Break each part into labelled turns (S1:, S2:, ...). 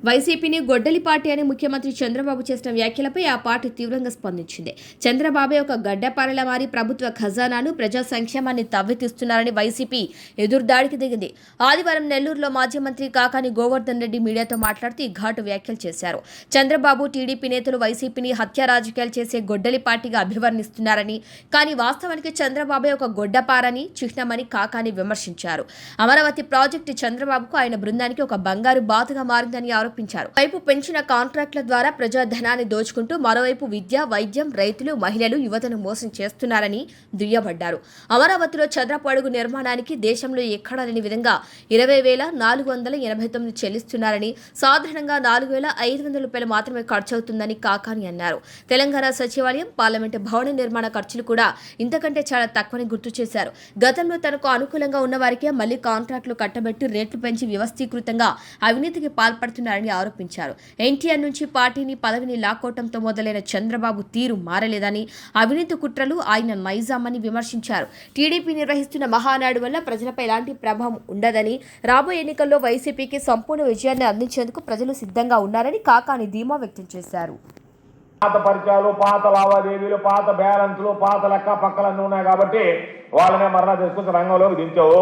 S1: వైసీపీని గొడ్డలి పార్టీ అని ముఖ్యమంత్రి చంద్రబాబు చేసిన వ్యాఖ్యలపై ఆ పార్టీ తీవ్రంగా స్పందించింది. చంద్రబాబే ఒక గడ్డపారలా మారి ప్రభుత్వ ఖజానాను, ప్రజా సంక్షేమాన్ని తవ్వితీస్తున్నారని వైసీపీ ఎదురుదాడికి దిగింది. ఆదివారం నెల్లూరులో మాజీ మంత్రి కాకాని గోవర్ధన్ రెడ్డి మీడియాతో మాట్లాడుతూ ఈ ఘాటు వ్యాఖ్యలు చేశారు. చంద్రబాబు, టీడీపీ నేతలు వైసీపీని హత్య రాజకీయాలు చేసే గొడ్డలి పార్టీగా అభివర్ణిస్తున్నారని, కానీ వాస్తవానికి చంద్రబాబే ఒక గొడ్డపారని చిహ్నమని కాకాని విమర్శించారు. అమరావతి ప్రాజెక్టు చంద్రబాబుకు, ఆయన బృందానికి ఒక బంగారు బాతుగా మారిందని వైపు పెంచిన కాంట్రాక్టుల ద్వారా ప్రజాధనాన్ని దోచుకుంటూ మరోవైపు విద్య, వైద్యం, రైతులు, మహిళలు, యువతను మోసం చేస్తున్నారని దుయ్యబడ్డారు. అమరావతిలో చదరపు అడుగు నిర్మాణానికి దేశంలో ఎక్కడా లేని విధంగా 20,489 చెల్లిస్తున్నారని, సాధారణంగా 4,500 రూపాయలు మాత్రమే ఖర్చవుతుందని కాకాని అన్నారు. తెలంగాణ సచివాలయం, పార్లమెంటు భవన నిర్మాణ ఖర్చులు కూడా ఇంతకంటే చాలా తక్కువని గుర్తు చేశారు. గతంలో తనకు అనుకూలంగా ఉన్న వారికే మళ్లీ కాంట్రాక్టులు కట్టబెట్టి రేట్లు పెంచి వ్యవస్థీకృతంగా అవినీతికి పాల్పడుతున్నారని ఆరోపించారు. ఎన్టీఆర్ నుంచి పార్టీని, పదవిని లాక్కోవడంతో మొదలైన చంద్రబాబు తీరు మారలేదని, అవినీతి కుట్రలు ఆయన నైజామని విమర్శించారు. టీడీపీ నిర్వహిస్తున్న మహానాడు వల్ల ప్రజలపై ఎలాంటి ప్రభావం ఉండదని, రాబోయే ఎన్నికల్లో వైసీపీకి సంపూర్ణ విజయాన్ని అందించేందుకు ప్రజలు సిద్ధంగా ఉన్నారని కాకాని ధీమా వ్యక్తం చేశారు.
S2: పాత పరిచయాలు, పాత లావాదేవీలు, పాత బ్యాలెన్స్లు, పాత లెక్క పక్కలన్నీ ఉన్నాయి కాబట్టి వాళ్ళనే మరలా తీసుకొచ్చి రంగంలోకి దించావు.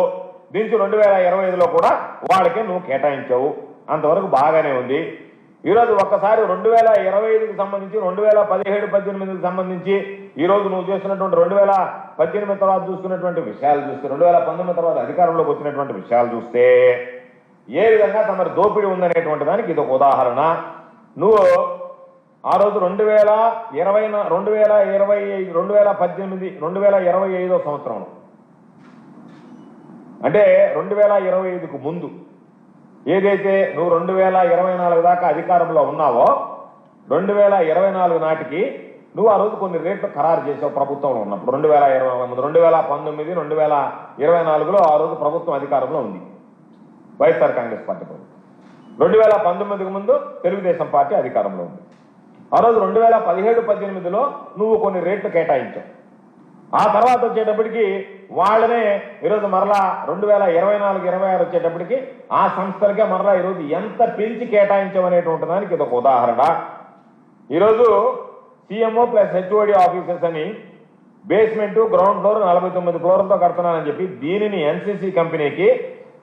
S2: దించి 2025లో కూడా వాళ్ళకే నువ్వు కేటాయించావు. అంతవరకు బాగానే ఉంది. ఈరోజు ఒక్కసారి 2025కి సంబంధించి, 2017-18కి సంబంధించి ఈరోజు నువ్వు చేస్తున్నటువంటి 2018 తర్వాత చూస్తున్నటువంటి విషయాలు చూస్తే, 2019 తర్వాత అధికారంలోకి వచ్చినటువంటి విషయాలు చూస్తే ఏ విధంగా తమ దోపిడీ ఉందనేటువంటి దానికి ఇది ఒక ఉదాహరణ. నువ్వు ఆ రోజు 2025 సంవత్సరంలో, అంటే 2025కు ముందు ఏదైతే నువ్వు 2024 దాకా అధికారంలో ఉన్నావో, 2024 నాటికి నువ్వు ఆ రోజు కొన్ని రేట్లు ఖరారు చేసావు ప్రభుత్వంలో ఉన్నప్పుడు. 2019, 2024లో ఆ రోజు ప్రభుత్వం అధికారంలో ఉంది, వైఎస్ఆర్ కాంగ్రెస్ పార్టీ ప్రభుత్వం. 2019కి ముందు తెలుగుదేశం పార్టీ అధికారంలో ఉంది. ఆ రోజు 2017-18లో నువ్వు కొన్ని రేట్లు కేటాయించావు. ఆ తర్వాత వచ్చేటప్పటికి వాళ్ళనే ఈరోజు మరలా 2024-26 వచ్చేటప్పటికి ఆ సంస్థలకే మరలా ఈరోజు ఎంత పెంచి కేటాయించమనేటువంటి దానికి ఇది ఒక ఉదాహరణ. ఈరోజు సిఎంఓ ప్లస్ హెచ్ఓడి ఆఫీసర్స్ అని బేస్మెంట్, గ్రౌండ్ ఫ్లోర్ 49 ఫ్లోర్లతో కడుతున్నానని చెప్పి దీనిని ఎన్సీసీ కంపెనీకి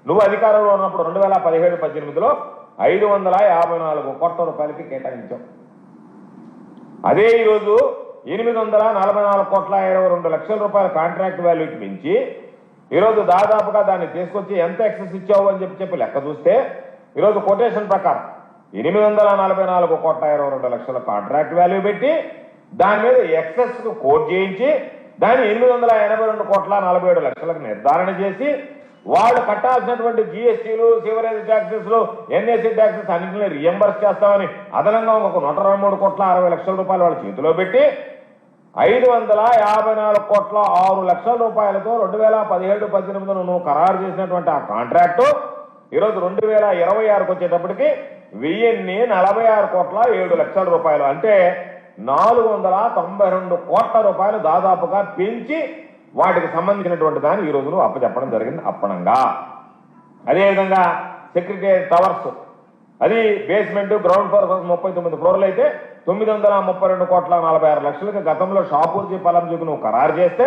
S2: నువ్వు అధికారంలో ఉన్నప్పుడు 2017-18లో 554 కోట్ల రూపాయలకి కేటాయించావు. అదే ఈరోజు 844,22 లక్షల రూపాయల కాంట్రాక్ట్ వాల్యూకి పెంచి ఈరోజు దాదాపుగా దాన్ని తీసుకొచ్చి ఎంత ఎక్సెస్ ఇచ్చావు అని చెప్పి లెక్క చూస్తే ఈరోజు కొటేషన్ ప్రకారం 844,22 లక్షల కాంట్రాక్ట్ వాల్యూ పెట్టి దాని మీద ఎక్సెస్ కోట్ చేయించి దాన్ని 882,47 లక్షలకు నిర్ధారణ చేసి వాళ్ళు కట్టాల్సినటువంటి జిఎస్టీలు, సివరేజ్ ట్యాక్సెస్లు, ఎన్ఏసీ ట్యాక్సెస్ అన్నింటినీ రియంబర్స్ చేస్తామని అదనంగా ఒక 123,60 లక్షల రూపాయలు వాళ్ళ చేతిలో పెట్టి 554,06 లక్షల రూపాయలతో 2017-18లో నువ్వు ఖరారు చేసినటువంటి ఆ కాంట్రాక్టు ఈరోజు 2026కు వచ్చేటప్పటికి 1,046,07 లక్షల రూపాయలు, అంటే 492 కోట్ల రూపాయలు దాదాపుగా పెంచి వాటికి సంబంధించినటువంటి దాన్ని ఈరోజు నువ్వు అప్పచెప్పడం జరిగింది అప్పనంగా. అదేవిధంగా సెక్రటేరియట్ టవర్స్, అది బేస్మెంట్, గ్రౌండ్ ఫ్లోర్ 39 ఫ్లోర్లు అయితే 932,46 లక్షలకు గతంలో షాపూర్జీ పలంజీకి నువ్వు ఖరారు చేస్తే